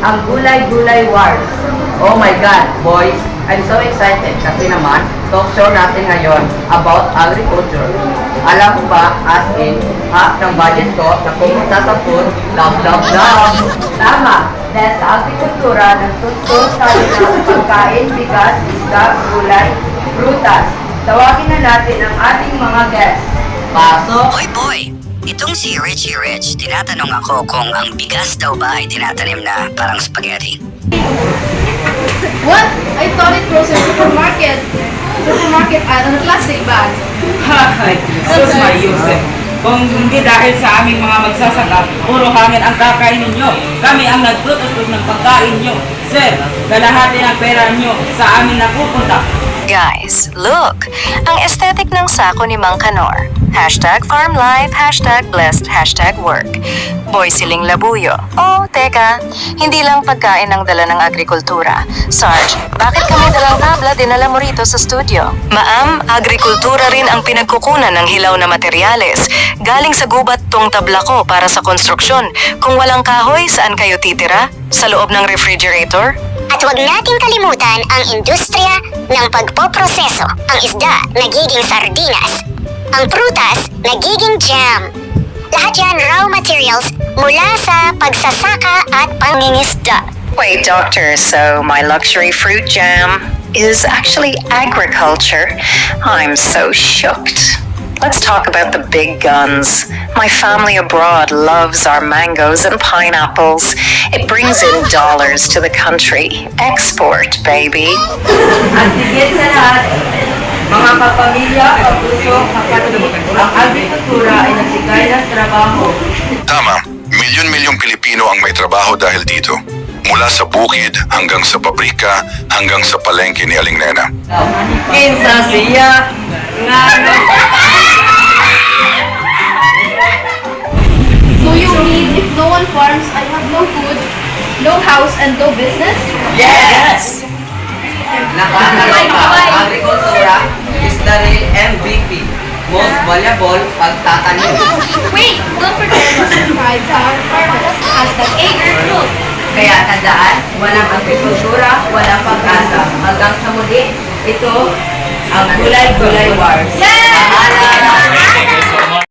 ang Gulay-Gulay Wars. Oh my God, boys! I'm so excited kasi naman, talk show natin ngayon about agriculture. Alam mo ba, as in, half ng budget ko na pumunta sa food, love, love, love. Tama, dahil sa agrikultura, nagsustos tayo ng pagkain, bigas, isda, gulay, prutas. Tawagin na natin ang ating mga guests. Pasok! Hoy boy! Itong si Richie Rich, tinatanong ako kung ang bigas daw ba ay tinatanim na parang spaghetti. What? I thought it grows in supermarket. Supermarket ad on a plastic bag. Hay, sus Mariusep. Kung hindi dahil sa aming mga magsasaka, puro hangin ang kakain ninyo. Kami ang nagtutustos ng pagkain nyo. Sir, kalahati ng pera nyo sa amin napupunta. Guys, look! Ang aesthetic ng sako ni Mang Kanor. #farmlife, #blessed, #work. Boy Siling Labuyo. Oh, teka, hindi lang pagkain ang dala ng agrikultura. Sarge, bakit kami dalang tabla dinala mo rito sa studio? Maam, agrikultura rin ang pinagkukunan ng hilaw na materyales. Galing sa gubat tong tabla ko para sa konstruksyon. Kung walang kahoy, saan kayo titira? Sa loob ng refrigerator? At huwag nating kalimutan ang industriya ng pagpoproseso. Ang isda, nagiging sardinas. Ang prutas, nagiging jam. Lahat yan raw materials mula sa pagsasaka at pangingisda. Wait, doctor, so my luxury fruit jam is actually agriculture? I'm so shocked. Let's talk about the big guns. My family abroad loves our mangoes and pineapples. It brings in dollars to the country. Export, baby. At higit sa lahat, mga kapamilya, kapuso, kapatid, ang agrikultura ay nagbigay ng trabaho. Tama, milyon-milyong Pilipino ang may trabaho dahil dito. Mula sa bukid hanggang sa pabrika hanggang sa palengke ni Aling Nena. Kinsa siya nga So you mean if no one farms, I have no food, no house, and no business? Yes! Nakakaloka, agrikultura is the real MVP. Most valuable pagtatanim. Wait, don't forget to subscribe to our farmers. #AgriCult. Kaya tandaan, walang agrikultura, walang pag-asa. Hanggang sa muli, ito ang Gulay-Gulay Wars. Yay! Mahalan!